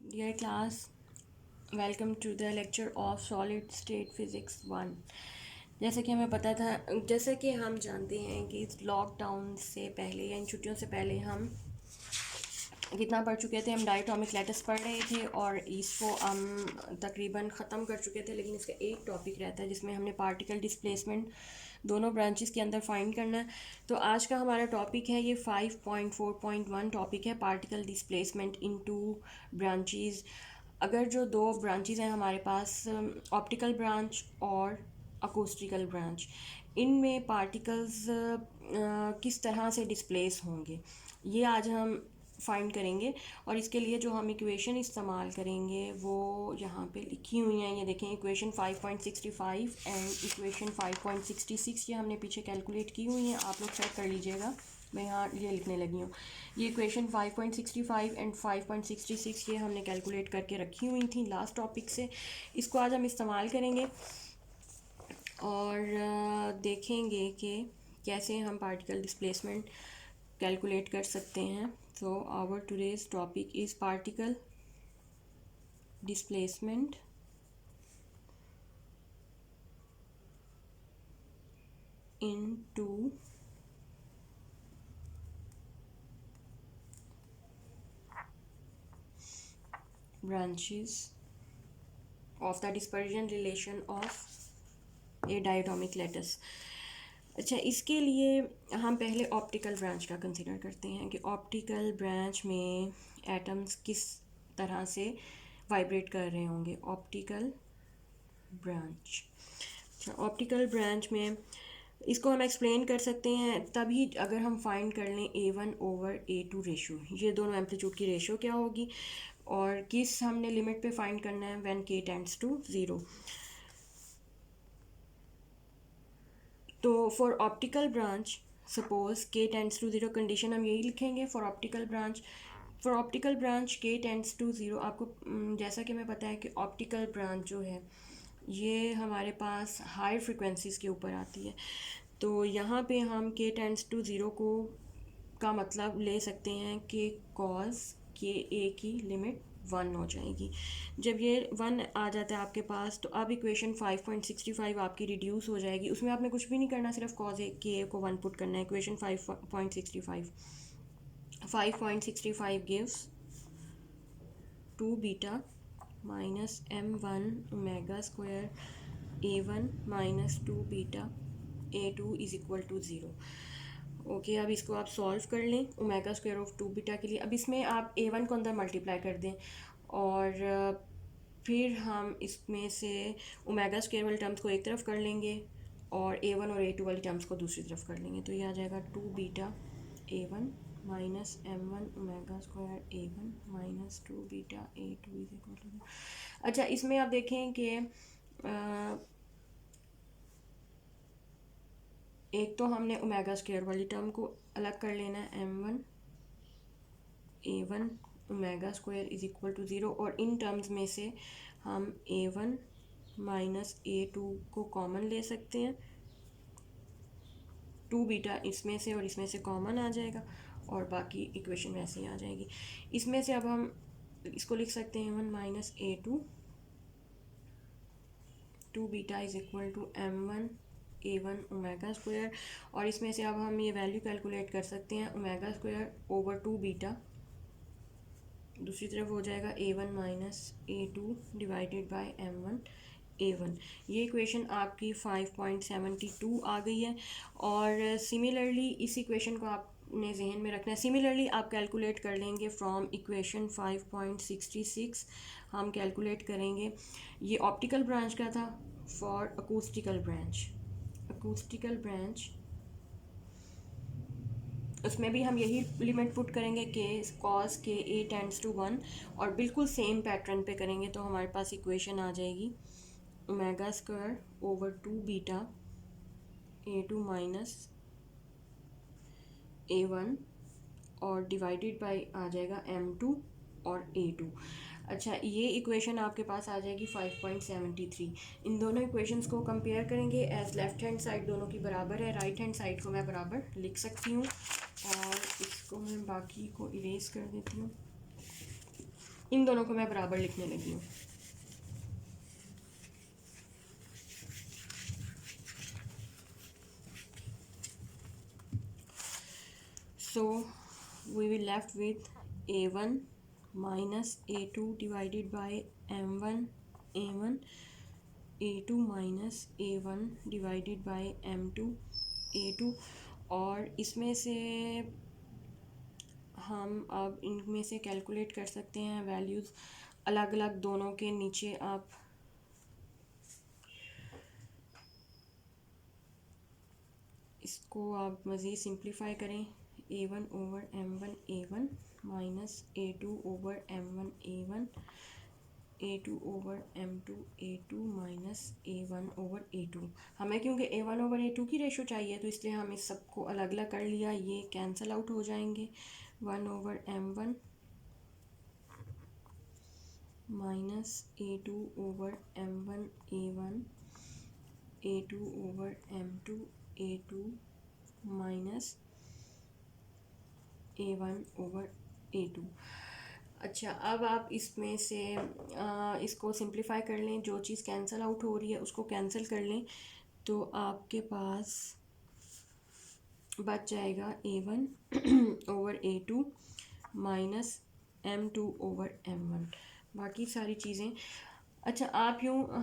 Dear class, welcome to the lecture of solid state physics 1। जैसे कि हमें पता था, जैसे कि हम जानते हैं कि लॉकडाउन से पहले या इन छुट्टियों से पहले हम कितना पढ़ चुके थे। हम डायटोमिक लैटिस पढ़ रहे थे और इसको हम तकरीबन ख़त्म कर चुके थे, लेकिन इसका एक टॉपिक रहता है जिसमें हमने पार्टिकल डिस्प्लेसमेंट दोनों ब्रांचेस के अंदर फाइंड करना है। तो आज का हमारा टॉपिक है, ये 5.4.1 टॉपिक है, पार्टिकल डिस्प्लेसमेंट इनटू ब्रांचेस। अगर जो दो ब्रांचेस हैं हमारे पास, ऑप्टिकल ब्रांच और अकोस्टिकल ब्रांच, इनमें पार्टिकल्स किस तरह से डिस्प्लेस होंगे, ये आज हम फाइंड करेंगे। और इसके लिए जो हम इक्वेशन इस्तेमाल करेंगे वो यहाँ पे लिखी हुई हैं, ये देखें, इक्वेशन 5.65 एंड इक्वेशन 5.66, ये हमने पीछे कैलकुलेट की हुई हैं, आप लोग चेक कर लीजिएगा। मैं यहाँ ये लिखने लगी हूँ। ये इक्वेशन 5.65 एंड 5.66 ये हमने कैलकुलेट करके रखी हुई थी लास्ट टॉपिक से। इसको आज हम इस्तेमाल करेंगे और देखेंगे कि कैसे हम पार्टिकल डिस्प्लेसमेंट कैलकुलेट कर सकते हैं। So our today's topic is particle displacement into branches of the dispersion relation of a diatomic lattice। अच्छा, इसके लिए हम पहले ऑप्टिकल ब्रांच का कंसिडर करते हैं कि ऑप्टिकल ब्रांच में एटम्स किस तरह से वाइब्रेट कर रहे होंगे। ऑप्टिकल ब्रांच, अच्छा, ऑप्टिकल ब्रांच में इसको हम एक्सप्लेन कर सकते हैं तभी अगर हम फाइंड कर लें A1/A2 रेशो, ये दोनों एम्पलीट्यूड की रेशो क्या होगी, और किस हमने लिमिट पे फाइंड करना है, व्हेन K टेंड्स टू 0। तो for optical branch suppose K tends to 0, condition हम यही लिखेंगे for optical branch. For optical branch K tends to 0, आपको जैसा कि हमें पता है कि ऑप्टिकल ब्रांच जो है ये हमारे पास हाई फ्रिक्वेंसीज के ऊपर आती है। तो यहाँ पे हम K टेंड्स टू 0 को का मतलब ले सकते हैं कि कॉस के ए की लिमिट 1 हो जाएगी। जब ये 1 आ जाता है आपके पास, तो अब इक्वेशन 5.65 आपकी रिड्यूस हो जाएगी। उसमें आपने कुछ भी नहीं करना, सिर्फ कॉस ए के ए को 1 पुट करना है। Equation 5.65 gives 2 beta minus m1 omega square a1 minus 2 beta a2 is equal to 0। Okay, अब इसको आप सॉल्व कर लें ओमेगा स्क्वायर ऑफ 2 बीटा के लिए। अब इसमें आप a1 को अंदर मल्टीप्लाई कर दें और फिर हम इसमें से ओमेगा स्क्वायर वाले टर्म्स को एक तरफ कर लेंगे और a1 और a2 वाली टर्म्स को दूसरी तरफ कर लेंगे। तो ये आ जाएगा 2 beta a1 minus m1 omega square a1 minus 2 beta a2 is equal to. अच्छा, इसमें आप देखें कि एक तो हमने ओमेगा स्क्वायर वाली टर्म को अलग कर लेना है, m1 a1 omega square is equal to 0, और इन टर्म्स में से हम a1 माइनस a2 को कॉमन ले सकते हैं। 2 बीटा इसमें से और इसमें से कॉमन आ जाएगा और बाकी इक्वेशन वैसे ही आ जाएगी। इसमें से अब हम इसको लिख सकते हैं 1 minus a2, 2 beta is equal to m1 a1 omega square, और इसमें से अब हम ये वैल्यू कैलकुलेट कर सकते हैं, ओमेगा स्क्वायर ओवर 2 बीटा दूसरी तरफ हो जाएगा a1 minus a2 divided by m1 a1। ये इक्वेशन आपकी 5.72 आ गई है। और सिमिलरली इस इक्वेशन को आपने जहन में रखना है। सिमिलरली आप कैलकुलेट कर लेंगे फ्रॉम इक्वेशन 5.66, हम कैलकुलेट करेंगे, ये ऑप्टिकल ब्रांच का था। फॉर अकूस्टिकल ब्रांच उसमें भी हम यही लिमिट पुट करेंगे के कॉस के ए टेंड्स टू 1, और बिल्कुल सेम पैटर्न पे करेंगे। तो हमारे पास इक्वेशन आ जाएगी omega square over 2 beta a2 minus a1 और डिवाइडेड बाय आ जाएगा m2 और a2। अच्छा, ये इक्वेशन आपके पास आ जाएगी 5.73। इन दोनों इक्वेशंस को कंपेयर करेंगे एज लेफ्ट हैंड साइड दोनों की बराबर है, राइट हैंड साइड को मैं बराबर लिख सकती हूँ, और इसको मैं बाकी को इरेज कर देती हूँ। इन दोनों को मैं बराबर लिखने लगी हूँ। So we will left with a1 minus a2 divided by m1 a1, a2 minus a1 divided by m2 a2। और इसमें से हम अब इनमें से कैलकुलेट कर सकते हैं वैल्यूज़ अलग अलग दोनों के नीचे। आप इसको आप मज़ीद सिंप्लीफाई करें, a1 over m1 a1 minus a2 over m1 a1, a2 over m2 a2 minus a1 over a2। हमें क्योंकि a1 ओवर a2 की रेशो चाहिए तो इसलिए हम इस सबको अलग अलग कर लिया, ये कैंसिल आउट हो जाएंगे। 1 over m1 minus a2 over m1 a1, a2 over m2 a2 minus a1 over a2। अच्छा, अब आप इसमें से इसको सिंप्लीफाई कर लें, जो चीज़ कैंसिल आउट हो रही है उसको कैंसिल कर लें, तो आपके पास बच जाएगा a1 over a2 minus m2 over m1, बाकी सारी चीज़ें। अच्छा,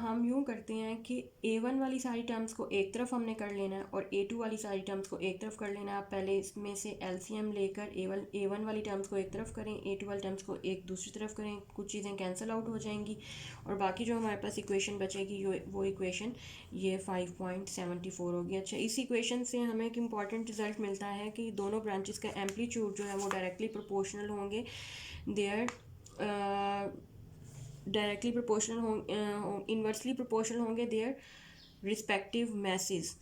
हम यूँ करते हैं कि a1 वाली सारी टर्म्स को एक तरफ हमने कर लेना है और a2 वाली सारी टर्म्स को एक तरफ कर लेना है। आप पहले इसमें से एलसीएम लेकर a1 वाली टर्म्स को एक तरफ करें, a2 वाली टर्म्स को एक दूसरी तरफ करें, कुछ चीज़ें कैंसिल आउट हो जाएंगी और बाकी जो हमारे पास इक्वेशन बचेगी वो इक्वेशन ये 5.74 होगी। अच्छा, इस इक्वेशन से हमें एक इम्पॉर्टेंट रिजल्ट मिलता है कि दोनों ब्रांचेस का एम्पलीट्यूड जो है वो डायरेक्टली प्रोपोर्शनल होंगे। देयर डायरेक्टली प्रोपोर्शनल होंगे, इन्वर्सली प्रोपोर्शनल होंगे देयर रिस्पेक्टिव मैसेज।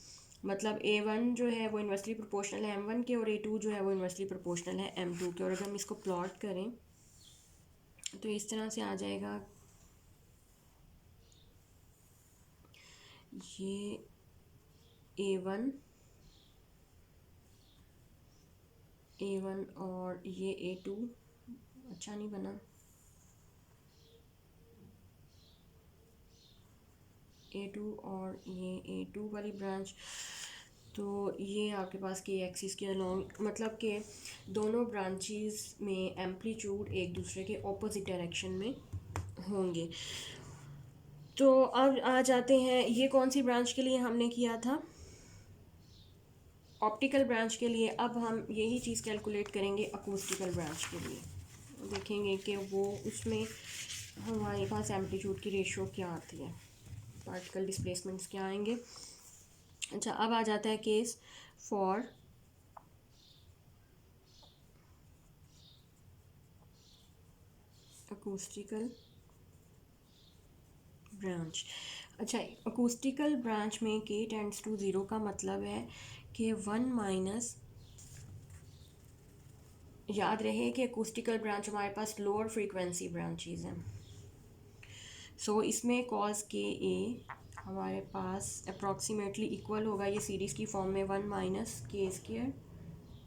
मतलब a1 जो है वो इन्वर्सली प्रोपोर्शनल है m1 के और a2 जो है वो इन्वर्सली प्रोपोर्शनल है m2 के। और अगर हम इसको प्लॉट करें तो इस तरह से आ जाएगा, ये a1 और ये a2, अच्छा नहीं बना, a2 और ये a2 वाली ब्रांच। तो ये आपके पास के एक्सिस के अलॉन्ग, मतलब कि दोनों ब्रांचेस में एम्पलीट्यूड एक दूसरे के ऑपोजिट डायरेक्शन में होंगे। तो अब आ जाते हैं, ये कौन सी ब्रांच के लिए हमने किया था, ऑप्टिकल ब्रांच के लिए। अब हम यही चीज़ कैलकुलेट करेंगे अकूस्टिकल ब्रांच के लिए। देखेंगे कि वो उसमें हमारे पास एम्पलीट्यूड की रेशो क्या आती है, पार्टिकल डिस्प्लेसमेंट्स क्या आएंगे। अच्छा, अब आ जाता है केस फॉर अकूस्टिकल ब्रांच। अच्छा, अकूस्टिकल ब्रांच में k टेंड्स टू 0 का मतलब है कि 1 माइनस, याद रहे कि अकूस्टिकल ब्रांच हमारे पास लोअर फ्रीक्वेंसी ब्रांचेस हैं। सो इसमें कॉस के ए हमारे पास अप्रॉक्सीमेटली इक्वल होगा, ये सीरीज़ की फॉर्म में 1 माइनस के square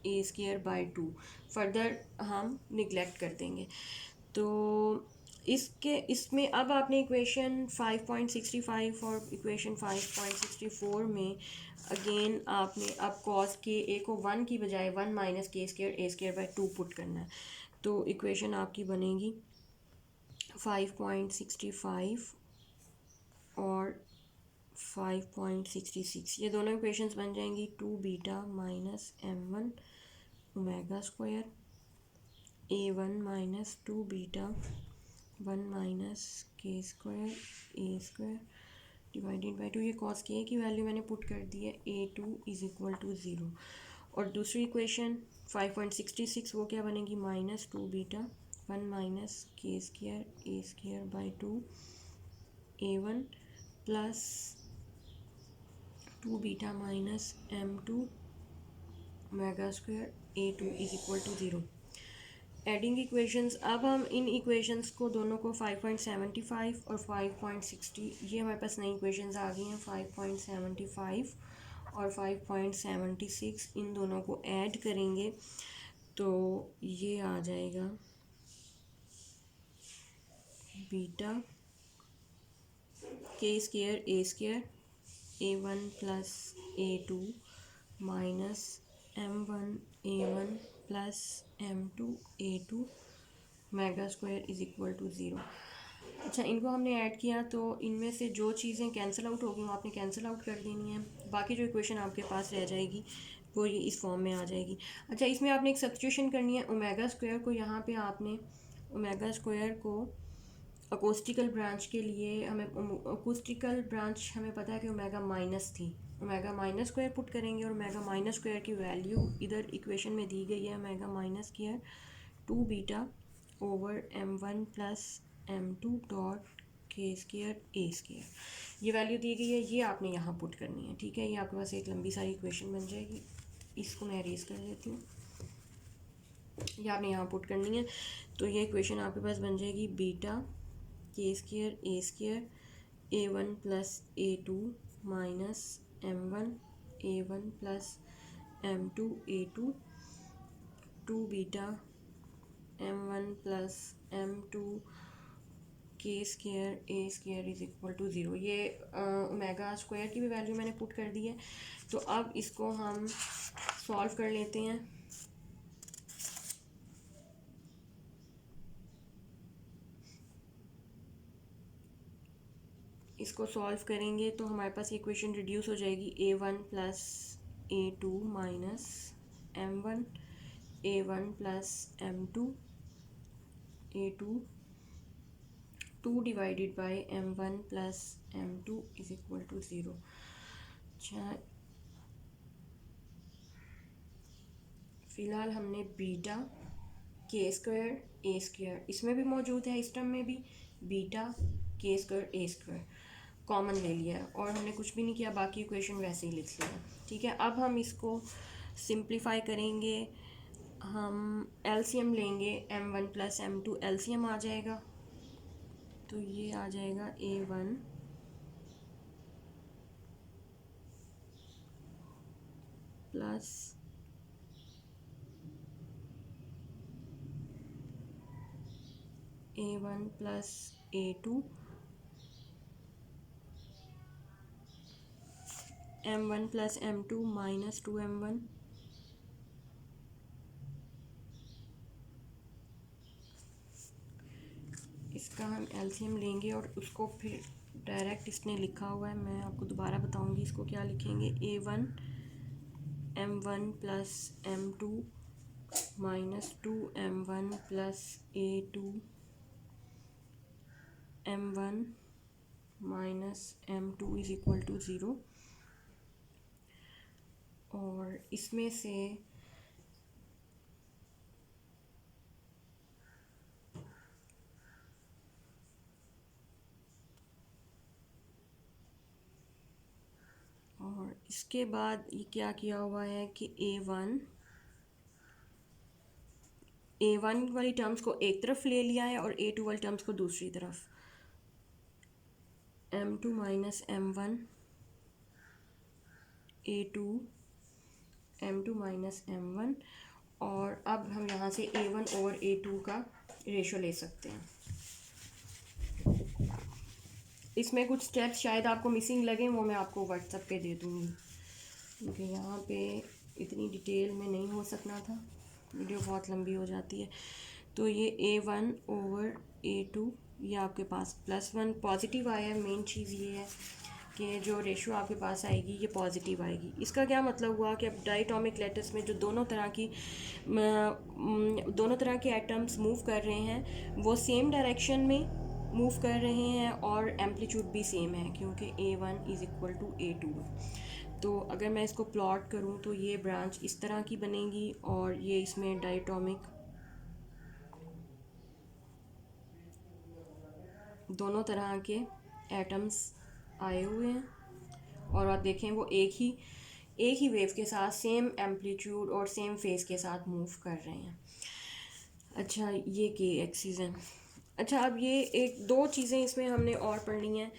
a square by 2। Further हम निगलेक्ट कर देंगे। तो इसमें अब आपने इक्वेशन 5.65 और इक्वेशन 5.64 में अगेन आपने अब कॉस के ए को 1 की बजाय 1 माइनस के square a square by 2 put करना है। तो इक्वेशन आपकी बनेगी 5.65 और 5.66, ये दोनों इक्वेशंस बन जाएंगी 2 beta minus m1 omega square, a1 minus 2 beta 1 minus k square a square divided by 2। ये कॉस के की वैल्यू मैंने पुट कर दी है, a2 इज़ इक्वल टू 0। और दूसरी इक्वेशन 5.66 वो क्या बनेगी, minus 2 beta 1 minus k square a square by 2 a1 plus 2 beta minus m2 omega square a2 is equal to 0। Adding equations, अब हम इन इक्वेशंस को दोनों को 5.75 और 5.60, ये हमारे पास नई इक्वेशंस आ गई हैं। 5.75 और 5.76 इन दोनों को ऐड करेंगे तो ये आ जाएगा beta k square a square A1 plus A2 minus M1 A1 plus M2 A2 omega square is equal to zero. अच्छा, इनको हमने ऐड किया तो इनमें से जो चीज़ें कैंसिल आउट होगी वो आपने कैंसिल आउट कर देनी है। बाकी जो इक्वेशन आपके पास रह जाएगी वो ये इस फॉर्म में आ जाएगी। अच्छा, इसमें आपने एक सब्स्टिट्यूशन करनी है। ओमेगा स्क्वायर को यहाँ पे आपने ओमेगा स्क्वायर को अकोस्टिकल ब्रांच के लिए हमें अकोस्टिकल ब्रांच हमें पता है कि ओमेगा माइनस थी, ओमेगा माइनस स्क्वायर पुट करेंगे और ओमेगा माइनस स्क्वायर की वैल्यू इधर इक्वेशन में दी गई है omega minus square 2 beta over M1 plus M2 dot के स्क्वायर ए स्क्वायर। ये वैल्यू दी गई है, ये आपने यहाँ पुट करनी है। ठीक है, ये आपके पास एक लंबी सारी इक्वेशन बन जाएगी। इसको मैं अरेज कर देती हूँ। ये आपने यहाँ पुट करनी है तो ये इक्वेशन आपके पास बन जाएगी बीटा के square A1 plus A2 minus M1 A1 plus M2 A2 2 beta M1 plus M2 के square a square is equal to zero. ये ओमेगा स्क्वायर की भी वैल्यू मैंने पुट कर दी है। तो अब इसको हम सॉल्व कर लेते हैं। इसको सॉल्व करेंगे तो हमारे पास इक्वेशन रिड्यूस हो जाएगी A1 plus A2 minus M1 A1 plus M2 A2 2 divided by M1 plus M2 is equal to zero. अच्छा, फ़िलहाल हमने बीटा के स्क्वायर ए स्क्वायर इसमें भी मौजूद है, इस टर्म में भी बीटा के स्क्वायर ए स्क्वायर कॉमन ले लिया है और हमने कुछ भी नहीं किया, बाकी इक्वेशन वैसे ही लिख लिया। ठीक है, अब हम इसको सिंप्लीफाई करेंगे। हम एलसीएम लेंगे, M1 प्लस M2 एलसीएम आ जाएगा तो ये आ जाएगा A1 plus A1 plus A2 M1 plus M2 minus 2M1 इसका हम एलसीएम लेंगे और उसको फिर डायरेक्ट इसने लिखा हुआ है, मैं आपको दोबारा बताऊंगी इसको क्या लिखेंगे। A1 M1 plus M2 minus 2M1 plus A2 M1 minus M2 is equal to zero. और इसमें से और इसके बाद ये क्या किया हुआ है कि A1 वाली टर्म्स को एक तरफ ले लिया है और A2 वाली टर्म्स को दूसरी तरफ। M2 minus M1 A2 M2 minus M1 और अब हम यहाँ से A1 और A2 का रेशो ले सकते हैं। इसमें कुछ स्टेप्स शायद आपको मिसिंग लगें, वो मैं आपको व्हाट्सएप पे दे दूँगी क्योंकि यहाँ पे इतनी डिटेल में नहीं हो सकना था, वीडियो बहुत लंबी हो जाती है। तो ये A1 ओवर A2 ये आपके पास +1 पॉजिटिव आया है। मेन चीज़ ये है कि जो रेशो आपके पास आएगी ये पॉजिटिव आएगी। इसका क्या मतलब हुआ कि अब डायटोमिक लेटर्स में जो दोनों तरह के एटम्स मूव कर रहे हैं वो सेम डायरेक्शन में मूव कर रहे हैं और एम्पलीट्यूड भी सेम है क्योंकि A1 is equal to A2। तो अगर मैं इसको प्लॉट करूं तो ये ब्रांच इस तरह की बनेगी और ये इसमें डायटोमिक दोनों तरह के एटम्स आए हुए हैं और आप देखें वो एक ही वेव के साथ सेम एम्पलीट्यूड और सेम फेस के साथ मूव कर रहे हैं। अच्छा, ये के एक्सिस है। अच्छा, अब ये एक दो चीज़ें इसमें हमने और पढ़नी है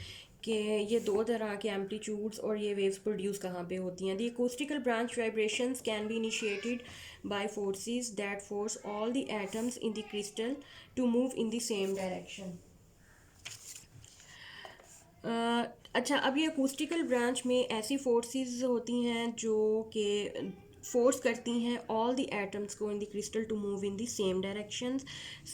कि ये दो तरह के एम्पलीट्यूड्स और ये वेव्स प्रोड्यूस कहाँ पे होती हैं। The acoustical branch vibrations can be initiated by forces that force all the atoms in the crystal to move in the same direction. अच्छा, अब ये अकूस्टिकल ब्रांच में ऐसी फोर्सेस होती हैं जो कि फोर्स करती हैं ऑल द एटम्स को in the crystal to move in the same directions.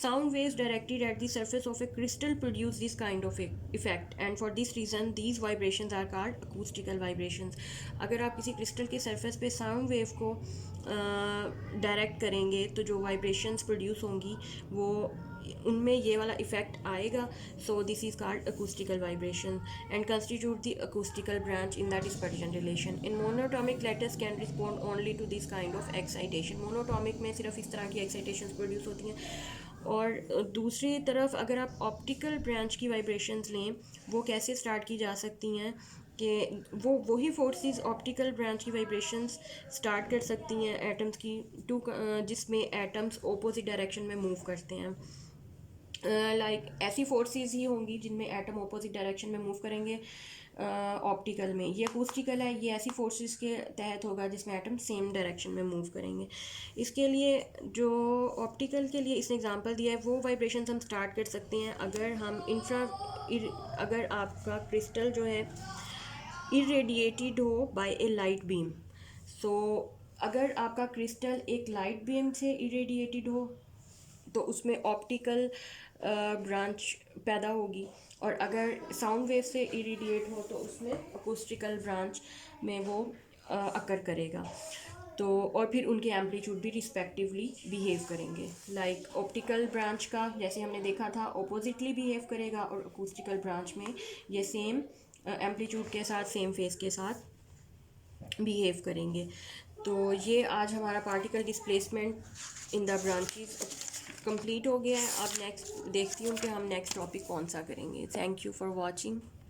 Sound waves directed at the surface of a crystal produce this kind of effect, and for this reason these vibrations are called acoustical vibrations. अगर आप किसी crystal के surface पे sound wave को direct करेंगे तो जो vibrations produce होंगी वो उनमें ये वाला इफेक्ट आएगा. So this is called acoustical vibration and constitute the acoustical branch in the dispersion relation. In monatomic lattice can respond only to this kind of excitation. monatomic में सिर्फ इस तरह की excitations प्रोड्यूस होती हैं. और दूसरी तरफ अगर आप ऑप्टिकल ब्रांच की वाइब्रेशंस लें, वो कैसे स्टार्ट की जा सकती हैं कि वो वही फोर्सेस ऑप्टिकल ब्रांच की वाइब्रेशंस स्टार्ट कर सकती हैं एटम्स की टू जिसमें एटम्स ऑपोजिट डायरेक्शन में मूव करते हैं. लाइक ऐसी फोर्सेस ही होंगी जिनमें एटम ऑपोजिट डायरेक्शन में मूव करेंगे. ऑप्टिकल में ये अकूस्टिकल है, ये ऐसी फोर्सेस के तहत होगा जिसमें एटम सेम डायरेक्शन में मूव करेंगे. इसके लिए जो ऑप्टिकल के लिए इसने एग्जांपल दिया है वो वाइब्रेशंस हम स्टार्ट कर सकते हैं अगर हम अगर आपका क्रिस्टल जो है इरेडिएटेड हो बाय ए लाइट बीम. सो अगर आपका क्रिस्टल एक लाइट बीम से इरेडिएटेड हो तो उसमें ऑप्टिकल ब्रांच पैदा होगी, और अगर साउंड वेव से इरेडिएट हो तो उसमें अकूस्टिकल ब्रांच में वो अकर करेगा. तो और फिर उनके एम्पलीट्यूड भी रिस्पेक्टिवली बिहेव करेंगे. लाइक ऑप्टिकल ब्रांच का जैसे हमने देखा था ऑपोजिटली बिहेव करेगा, और अकूस्टिकल ब्रांच में ये सेम एम्पलीट्यूड के साथ सेम फेस के साथ बिहेव करेंगे. तो ये आज हमारा particle displacement in the branches complete हो गया है. अब नेक्स्ट देखती हूँ कि हम नेक्स्ट टॉपिक कौन सा करेंगे. Thank you for watching.